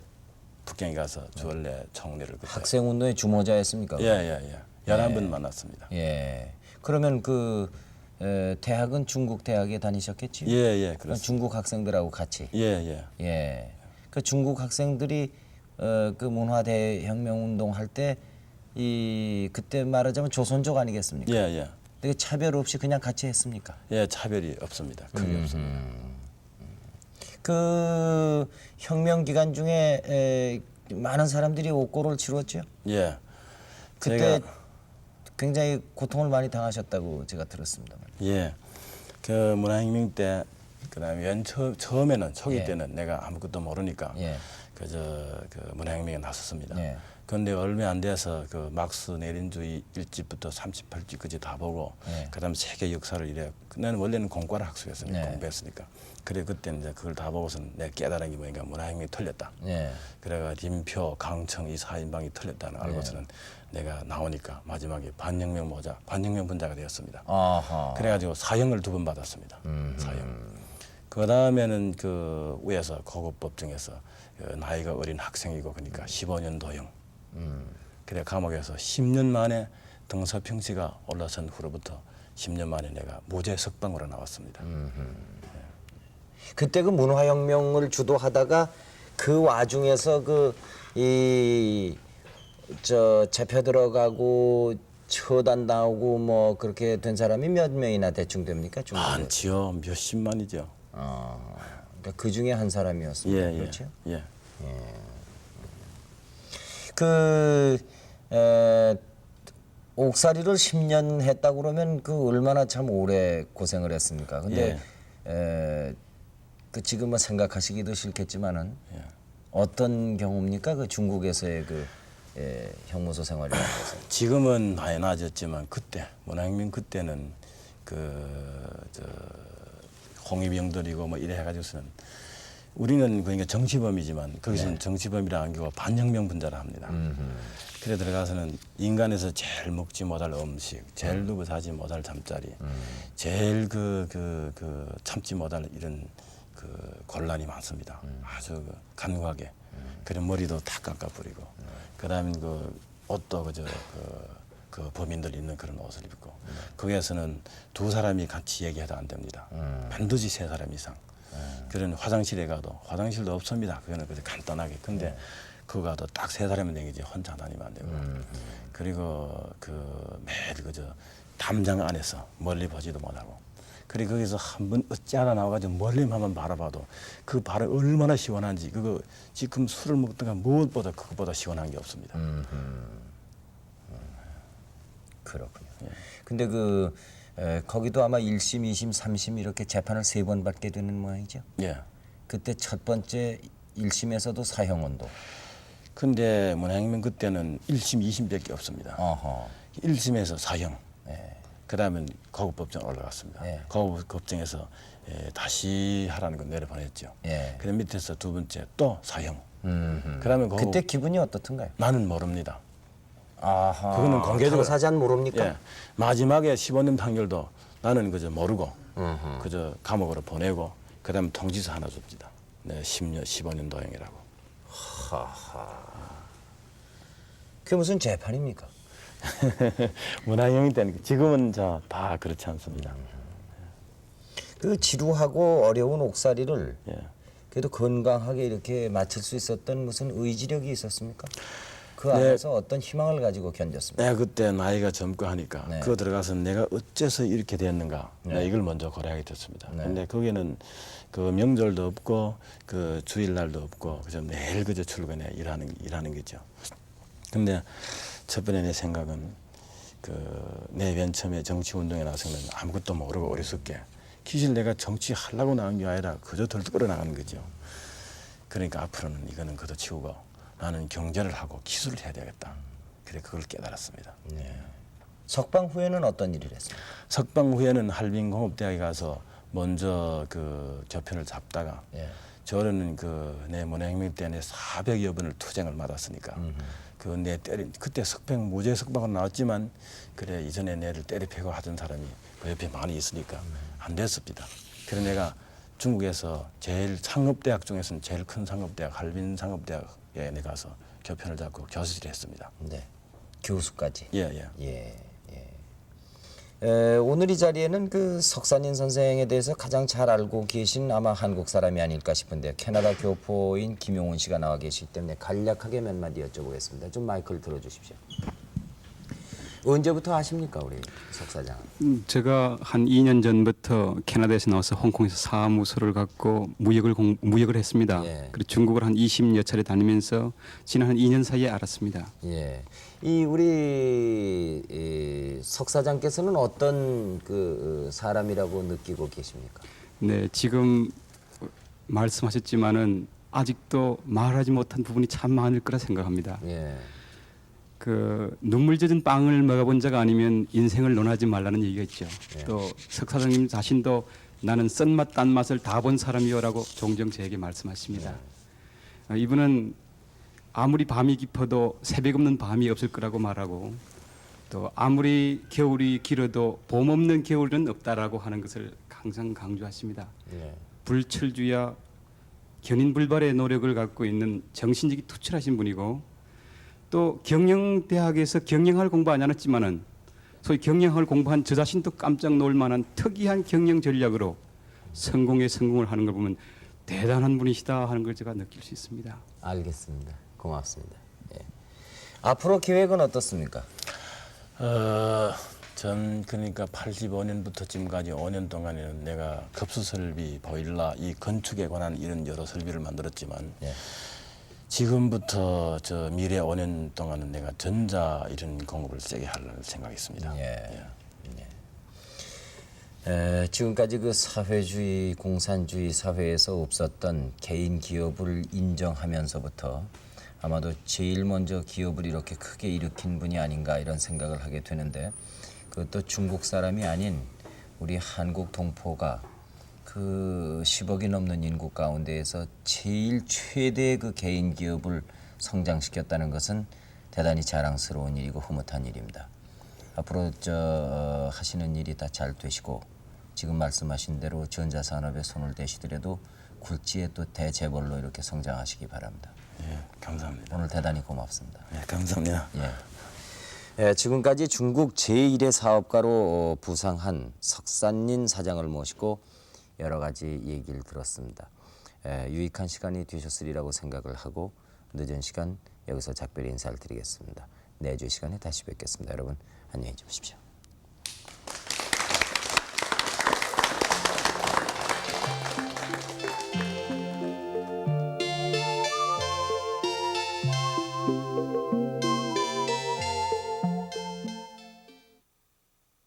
북경에 가서 주얼레 총리를 그때. 학생운동의 주모자였습니까? 예. 11번 만났습니다. 예. 그러면 그 대학은 중국 대학에 다니셨겠지요? 예, 그렇습니다. 중국 학생들하고 같이. 예. 예. 그 중국 학생들이 그 문화대혁명 운동 할 때 이 그때 말하자면 조선족 아니겠습니까? 예. 근데 차별 없이 그냥 같이 했습니까? 예, 차별이 없습니다. 크게 없습니다. 그 혁명 기간 중에 많은 사람들이 옥고를 치렀죠. 예. 그때 제가- 굉장히 고통을 많이 당하셨다고 제가 들었습니다만. 예. 그 문화혁명 때 그다음에 처음에는 초기 예. 때는 내가 아무것도 모르니까 예. 그 문화혁명에 나섰습니다. 예. 그런데 얼마 안 돼서 그 막스 내린주의 1집부터 38집까지 다 보고 예. 그다음 세계 역사를 이래. 나는 원래는 공과를 학습했으니까 네. 공부했으니까. 그래 그때는 이제 그걸 다 보고서는 내가 깨달은 게 뭐니까 문화혁명이 틀렸다. 예. 그래가 림표, 강청 이 4인방이 틀렸다는 알고서는 내가 나오니까 마지막에 반혁명 분자가 되었습니다. 아하. 그래가지고 사형을 2번 받았습니다. 사형. 그 다음에는 그 위에서 고급 법정에서 나이가 어린 학생이고 그러니까 15년 도형. 그래 감옥에서 10년 만에 등서평시가 올라선 후로부터 10년 만에 내가 모제 석방으로 나왔습니다. 그때 그 문화혁명을 주도하다가 그 와중에서 잡혀 들어가고 처단 나오고 뭐 그렇게 된 사람이 몇 명이나 대충 됩니까? 중국에? 많지요. 몇십만이죠. 그러니까 그 중에 한 사람이었습니다. 예, 그렇죠? 예. 옥살이를 10년 했다고 그러면 그 얼마나 참 오래 고생을 했습니까? 근데 그 지금은 생각하시기도 싫겠지만은 어떤 경우입니까? 그 중국에서의 형무소 생활이라는 것은. 지금은 많이 나아졌지만 그때 문화혁명 그때는 홍위병들이고 뭐 이래 해가지고서는 우리는 그러니까 정치범이지만 거기서는 정치범이라 안 하고 반혁명 분자라 합니다. 그래 들어가서는 인간에서 제일 먹지 못할 음식, 제일 누구 사지 못할 잠자리, 제일 참지 못할 이런 곤란이 많습니다. 아주 간과하게. 그런 머리도 다 깎아버리고, 그다음에 옷도 그 범인들 입는 그런 옷을 입고, 거기에서는 두 사람이 같이 얘기해도 안 됩니다. 반드시 세 사람 이상. 그런 화장실에 가도 화장실도 없습니다. 그거는 그저 간단하게. 근데 그거 가도 딱 세 사람이 되겠지 혼자 다니면 안 되고. 그리고 매일 담장 안에서 멀리 보지도 못하고. 그리고 거기서 한번 어찌하나 나와가지고 멀리만 한번 바라봐도 그 바람 얼마나 시원한지, 그거 지금 술을 먹다가 무엇보다 그것보다 시원한 게 없습니다. 그렇군요. 근데 거기도 아마 1심, 2심, 3심 이렇게 재판을 3번 받게 되는 모양이죠. 예. 그때 첫 번째 1심에서도 사형언도. 근데 문화혁명 그때는 1심, 2심밖에 없습니다. 어허. 1심에서 사형. 그다음에 거급법정 올라갔습니다. 예. 거급법정에서 다시 하라는 걸 내려보냈죠. 그 밑에서 두 번째 또 사형. 그다음에 그때 기분이 어떻던가요? 나는 모릅니다. 아하. 그거는 공개적으로. 당사자는 모릅니까? 예. 마지막에 15년 판결도 나는 그저 모르고 그저 감옥으로 보내고 그다음에 통지서 하나 줍니다. 네, 10년, 15년 도형이라고. 그게 무슨 재판입니까? 문화혁명 때는 지금은 다 그렇지 않습니다. 그 지루하고 어려운 옥살이를 예. 그래도 건강하게 이렇게 마칠 수 있었던 무슨 의지력이 있었습니까? 그 안에서 어떤 희망을 가지고 견뎠습니까? 내가 그때 나이가 젊고 하니까 네. 그거 들어가서 내가 어째서 이렇게 됐는가, 내가 이걸 먼저 고려하게 됐습니다. 근데 거기는 그 명절도 없고 그 주일날도 없고 그저 매일 그저 출근해 일하는 거죠. 근데 첫 번째 내 생각은 내 맨 처음에 정치 운동에 나서는 아무것도 모르고 어리석게 기실 내가 정치 하려고 나온 게 아니라 그저 들끓어 나가는 거죠. 그러니까 앞으로는 이거는 그도 치우고 나는 경제를 하고 기술을 해야 되겠다. 그래 그걸 깨달았습니다. 석방 후에는 어떤 일을 했습니까? 석방 후에는 할빈공업대학에 가서 먼저 교편을 잡다가 저는 내 문화혁명 때 내 400여 번을 투쟁을 받았으니까 내 때린 그때 무죄 석방으로 나왔지만 그래 이전에 내를 때려패고 하던 사람이 그 옆에 많이 있으니까 안 됐습니다. 그래서 내가 중국에서 제일 상업대학 중에서는 제일 큰 상업대학 할빈 상업대학에 내 가서 교편을 잡고 교수를 했습니다. 네. 교수까지. 예. 오늘 이 자리에는 그 석산인 선생에 대해서 가장 잘 알고 계신 아마 한국 사람이 아닐까 싶은데요. 캐나다 교포인 김용훈 씨가 나와 계시기 때문에 간략하게 몇 마디 여쭤보겠습니다. 좀 마이크를 들어주십시오. 언제부터 아십니까 우리 석 사장은? 제가 한 2년 전부터 캐나다에서 나와서 홍콩에서 사무소를 갖고 무역을 했습니다. 그리고 중국을 한 20여 차례 다니면서 지난 한 2년 사이에 알았습니다. 예. 우리 석 사장께서는 어떤 사람이라고 느끼고 계십니까? 네, 지금 말씀하셨지만은 아직도 말하지 못한 부분이 참 많을 거라 생각합니다. 눈물 젖은 빵을 먹어본 자가 아니면 인생을 논하지 말라는 얘기가 있죠. 또 석 사장님 자신도 나는 쓴맛 딴맛을 다 본 사람이요라고 종종 저에게 말씀하십니다. 이분은 아무리 밤이 깊어도 새벽 없는 밤이 없을 거라고 말하고 또 아무리 겨울이 길어도 봄 없는 겨울은 없다라고 하는 것을 항상 강조하십니다. 불철주야 견인불발의 노력을 갖고 있는 정신력이 투철하신 분이고 또 경영대학에서 경영학을 공부하지 않았지만은 소위 경영학을 공부한 저 자신도 깜짝 놀 만한 특이한 경영 전략으로 성공을 하는 걸 보면 대단한 분이시다 하는 걸 제가 느낄 수 있습니다. 알겠습니다. 고맙습니다. 예. 앞으로 계획은 어떻습니까? 전 그러니까 85년부터 지금까지 5년 동안에는 내가 급수설비, 보일러, 이 건축에 관한 이런 여러 설비를 만들었지만 예. 지금부터 저 미래 5년 동안은 내가 전자 이런 공업을 세게 할 생각이 있습니다. 예. 지금까지 그 사회주의, 공산주의 사회에서 없었던 개인 기업을 인정하면서부터 아마도 제일 먼저 기업을 이렇게 크게 일으킨 분이 아닌가 이런 생각을 하게 되는데, 그것도 중국 사람이 아닌 우리 한국 동포가 그 10억이 넘는 인구 가운데에서 제일 최대의 그 개인 기업을 성장시켰다는 것은 대단히 자랑스러운 일이고 흐뭇한 일입니다. 앞으로 하시는 일이 다 잘 되시고 지금 말씀하신 대로 전자산업에 손을 대시더라도 굴지의 또 대재벌로 이렇게 성장하시기 바랍니다. 예, 감사합니다. 오늘 대단히 고맙습니다. 예, 감사합니다. 예, 지금까지 중국 제1의 사업가로 부상한 석산린 사장을 모시고 여러 가지 얘기를 들었습니다. 유익한 시간이 되셨으리라고 생각을 하고 늦은 시간 여기서 작별의 인사를 드리겠습니다. 내주 시간에 다시 뵙겠습니다. 여러분 안녕히 주무십시오.